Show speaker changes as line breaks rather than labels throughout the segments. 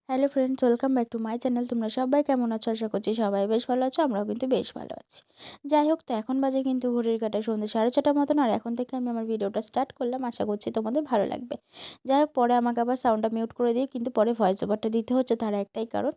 Hello friends, welcome back to my channel. তোমরা সবাই কেমন আছো? আশা করছি সবাই বেশ ভালো আছো। আমরাও কিন্তু বেশ ভালো আছি। যাই হোক, তো এখন বাজে কিন্তু ঘড়ির কাঁটায় সন্ধ্যে 6:30 মতন। আর এখন থেকে আমি আমার ভিডিওটা স্টার্ট করলাম। আশা করছি তোমাদের ভালো লাগবে। যাই হোক, পরে আমাকে আবার সাউন্ডটা মিউট করে দিয়ে কিন্তু পরে ভয়েস ওভারটা দিতে হচ্ছে। তার একটাই কারণ,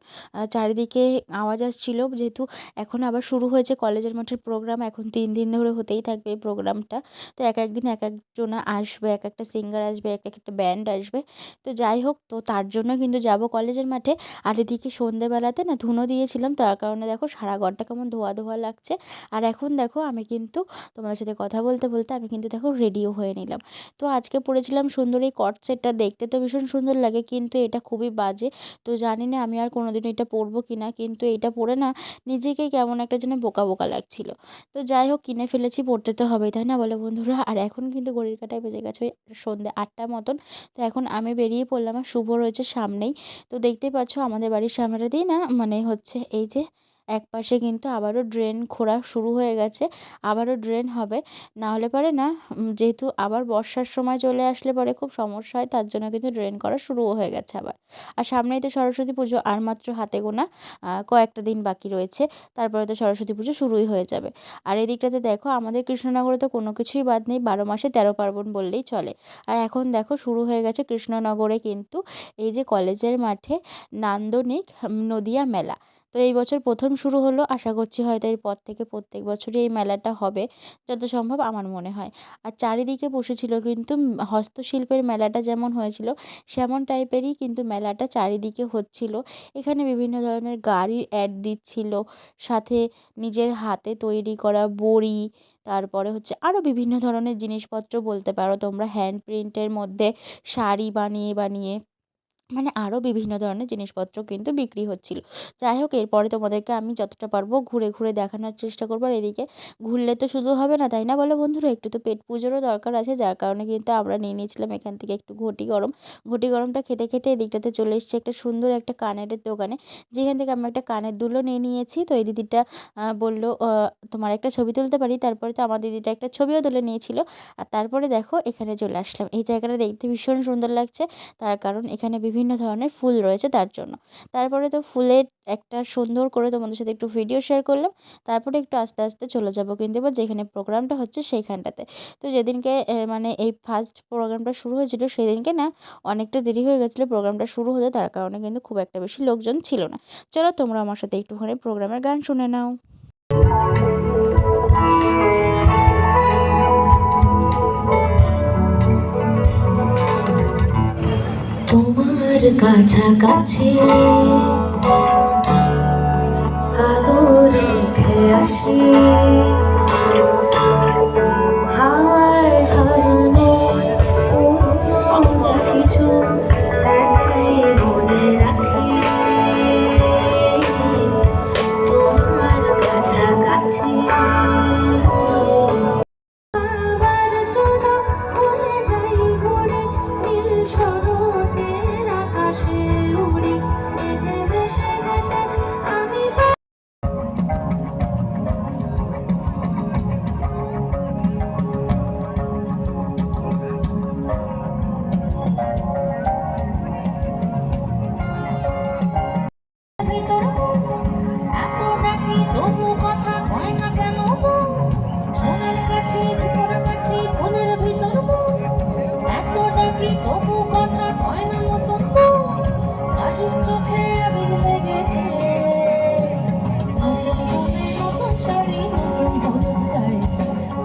চারিদিকে আওয়াজ আসছিল, যেহেতু এখন আবার শুরু হয়েছে কলেজের মাঠের প্রোগ্রাম। এখন 3 দিন ধরে হতেই থাকবে এই প্রোগ্রামটা। তো এক একদিন এক একজনা আসবে, এক একটা সিঙ্গার আসবে, এক একটা ব্যান্ড আসবে। তো যাই হোক, তো তার জন্য কিন্তু যাব কলেজের মাঠে। আর এদিকে সন্ধেবেলাতে না ধুনো দিয়েছিলাম, তার কারণে দেখো সারা ঘরটা কেমন ধোয়া ধোয়া লাগছে। আর এখন দেখো আমি কিন্তু তোমাদের সাথে কথা বলতে বলতে আমি কিন্তু দেখো রেডিও হয়ে নিলাম। তো আজকে পরেছিলাম সুন্দর এই কট সেটটা, দেখতে তো ভীষণ সুন্দর লাগে, কিন্তু এটা খুবই বাজে। তো জানি না আমি আর কোনোদিন এটা পরবো কিনা, কিন্তু এটা পরে না নিজেকেই কেমন একটা যেন বোকা বোকা লাগছিল। তো যাই হোক, কিনে ফেলেছি, পড়তে তো হবেই, তাই না বলো বন্ধুরা? আর এখন কিন্তু ঘড়ির কাঁটায় বেজে গেছে ওই সন্ধ্যে 8টা মতন। তো এখন আমি বেরিয়ে পড়লাম, আর শুভ রয়েছে সামনেই। তো দেখতেই পাচ্ছ আমাদের বাড়ির সামনেটা দিয়ে না, মানে হচ্ছে এই যে একপাশে কিন্তু আবারও ড্রেন খোঁড়া শুরু হয়ে গেছে। আবারও ড্রেন হবে, না হলে পরে না, যেহেতু আবার বর্ষার সময় চলে আসলে পরে খুব সমস্যা হয়, তার জন্য কিন্তু ড্রেন করা শুরুও হয়ে গেছে আবার। আর সামনেই তো সরস্বতী পুজো, আর মাত্র হাতে গোনা কয়েকটা দিন বাকি রয়েছে, তারপরে তো সরস্বতী পুজো শুরুই হয়ে যাবে। আর এদিকটাতে দেখো, আমাদের কৃষ্ণনগরে তো কোনো কিছুই বাদ নেই, 12 মাসে 13 পার্বণ বললেই চলে। আর এখন দেখো শুরু হয়ে গেছে কৃষ্ণনগরে কিন্তু এই যে কলেজের মাঠে নান্দনিক নদিয়া মেলা। তো এই বছর প্রথম শুরু হলো, আশা করছি হয়তো এরপর থেকে প্রত্যেক বছরই এই মেলাটা হবে, যত সম্ভব আমার মনে হয়। আর চারিদিকে বসেছিল কিন্তু হস্তশিল্পের মেলাটা যেমন হয়েছিল সেমন টাইপেরই কিন্তু মেলাটা চারিদিকে হচ্ছিল। এখানে বিভিন্ন ধরনের গাড়ির অ্যাড দিচ্ছিল, সাথে নিজের হাতে তৈরি করা বড়ি, তারপরে হচ্ছে আরও বিভিন্ন ধরনের জিনিসপত্র, বলতে পারো তোমরা হ্যান্ড প্রিন্টের মধ্যে শাড়ি বানিয়ে বানিয়ে, মানে আরও বিভিন্ন ধরনের জিনিসপত্র কিন্তু বিক্রি হচ্ছিল। যাই হোক, এরপরে তোমাদেরকে আমি যতটা পারবো ঘুরে ঘুরে দেখানোর চেষ্টা করবো। আর এদিকে ঘুরলে তো শুধু হবে না, তাই না বলো বন্ধুরা? একটু তো পেট পুজোরও দরকার আছে, যার কারণে কিন্তু আমরা নিয়ে নিয়েছিলাম এখান থেকে একটু ঘটি গরম। ঘটি গরমটা খেতে খেতে এদিকটাতে চলে এসেছে একটা সুন্দর একটা কানেরের দোকানে, যেখান থেকে আমি একটা কানের দুলও নিয়ে নিয়েছি। তো এই দিদিটা বললো, তোমার একটা ছবি তুলতে পারি? তারপরে তো আমার দিদিটা একটা ছবিও তুলে নিয়েছিল। আর তারপরে দেখো এখানে চলে আসলাম। এই জায়গাটা দেখতে ভীষণ সুন্দর লাগছে, তার কারণ এখানে বিভিন্ন ধরনের ফুল রয়েছে তার জন্য। তারপরে তো ফুলের একটা সুন্দর করে তোমাদের সাথে একটু ভিডিও শেয়ার করলাম। তারপরে একটু আস্তে আস্তে চলে যাব কিন্তু এবার যেখানে প্রোগ্রামটা হচ্ছে সেইখানটাতে। তো যেদিনকে মানে এই ফার্স্ট প্রোগ্রামটা শুরু হয়েছিল সেদিনকে না অনেকটা দেরি হয়ে গেছিলো প্রোগ্রামটা শুরু হতে, তার কারণে কিন্তু খুব একটা বেশি লোকজন ছিল না। চলো তোমরা আমার সাথে একটুখানি প্রোগ্রামের গান শুনে নাও।
তোমার কাছাকাছি আদর রেখে আসি, হাওয়ায় হারানো পুরনো কিছু একটাই মনে রাখি। তোমার কাছাকাছি আবার চলো ভুলে যাই ঘুরে, নীল শরতের আকাশে উড়ি, মেঘে ভেসে যেতে আমি ভিতর এত ডাকি তবু কথা কয় না কেন? সোনার কাঠি রূপোর কাঠি ফুলের ভিতর এত ডাকি তবু কথা কয় না নতুন বউ। কাজুর চোখে আবির লেগেছে, নতুন মনে নতুন শাড়ি নতুন হলুদ গায়ে,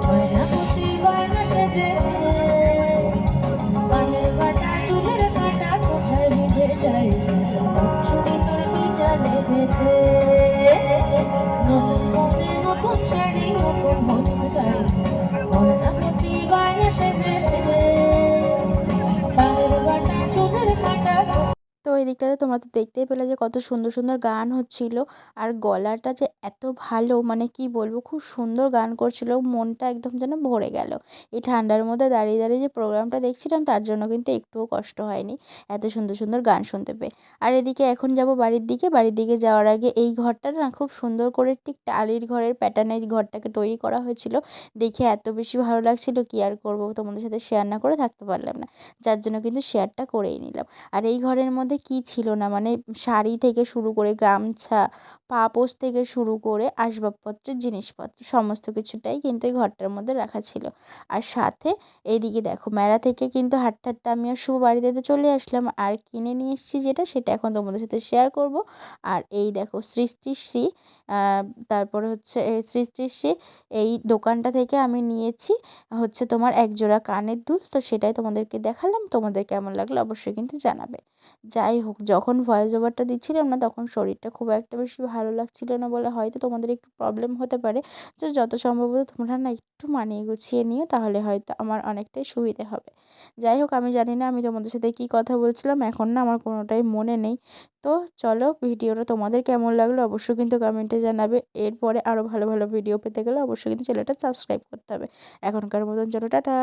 গয়না প্রতি বায়না সেজেছে। বালের কাটা চুলের কাটা কোথায় বিঁধে যায়, ছুরি তোর বিজা লেগেছে। নতুন মনে নতুন শাড়ি নতুন হলুদ গায়ে, গয়না প্রতি বায়না সেজেছে। বালের কাটা চুলের কাটা।
তো এই দিকটাতে তোমরা তো দেখতেই পেলে যে কত সুন্দর সুন্দর গান হচ্ছিল। আর গলাটা যে এত ভালো, মানে কি বলবো, খুব সুন্দর গান করছিল, মনটা একদম যেন ভরে গেল। এই ঠান্ডার মধ্যে দাঁড়িয়ে দাঁড়িয়ে যে প্রোগ্রামটা দেখছিলাম, তার জন্য কিন্তু একটুও কষ্ট হয়নি এত সুন্দর সুন্দর গান শুনতে পেয়ে। আর এদিকে এখন যাব বাড়ির দিকে। বাড়ির দিকে যাওয়ার আগে এই ঘরটা না খুব সুন্দর করে ঠিক টালির ঘরের প্যাটার্নে ঘরটাকে তৈরি করা হয়েছিল, দেখে এত বেশি ভালো লাগছিল, কি আর করবো, তোমাদের সাথে শেয়ার না করে থাকতে পারলাম না, যার জন্য কিন্তু শেয়ারটা করেই নিলাম। আর এই ঘরের মধ্যে কি কী ছিল না, মানে শাড়ি থেকে শুরু করে গামছা, পাপোশ থেকে শুরু করে আসবাবপত্রের জিনিসপত্র সমস্ত কিছুটাই কিন্তু এই ঘরটার মধ্যে রাখা ছিল। আর সাথে এইদিকে দেখো, মেলা থেকে কিন্তু হাঁটতে হাঁটতে আমি আর শুভ বাড়িতে তো চলে আসলাম, আর কিনে নিয়ে এসেছি যেটা, সেটা এখন তোমাদের সাথে শেয়ার করব। আর এই দেখো সৃষ্টিশ্রী, তারপরে হচ্ছে এই সৃষ্টিশ্রী, এই দোকানটা থেকে আমি নিয়েছি হচ্ছে তোমার একজোড়া কানের দুল। তো সেটাই তোমাদেরকে দেখালাম, তোমাদের কেমন লাগলো অবশ্যই কিন্তু জানাবে। যাই হোক, যখন ভয়েস ওভারটা দিচ্ছিলাম না, তখন শরীরটা খুব একটা বেশি ভালো লাগছিল না বলে হয়তো তোমাদের একটু প্রবলেম হতে পারে। তো যত সম্ভবত তোমরা না একটু মানিয়ে গুছিয়ে নিও, তাহলে হয়তো আমার অনেকটাই সুবিধে হবে। যাই হোক, আমি জানি না আমি তোমাদের সাথে কী কথা বলছিলাম, এখন না আমার কোনোটাই মনে নেই। তো চলো, ভিডিওটা তোমাদের কেমন লাগলো অবশ্যই কিন্তু কমেন্টে জানাবে। এরপরে আরও ভালো ভালো ভিডিও পেতে গেলে অবশ্যই কিন্তু চ্যানেলটা সাবস্ক্রাইব করতে হবে। এখনকার মতন চলো, টাটা।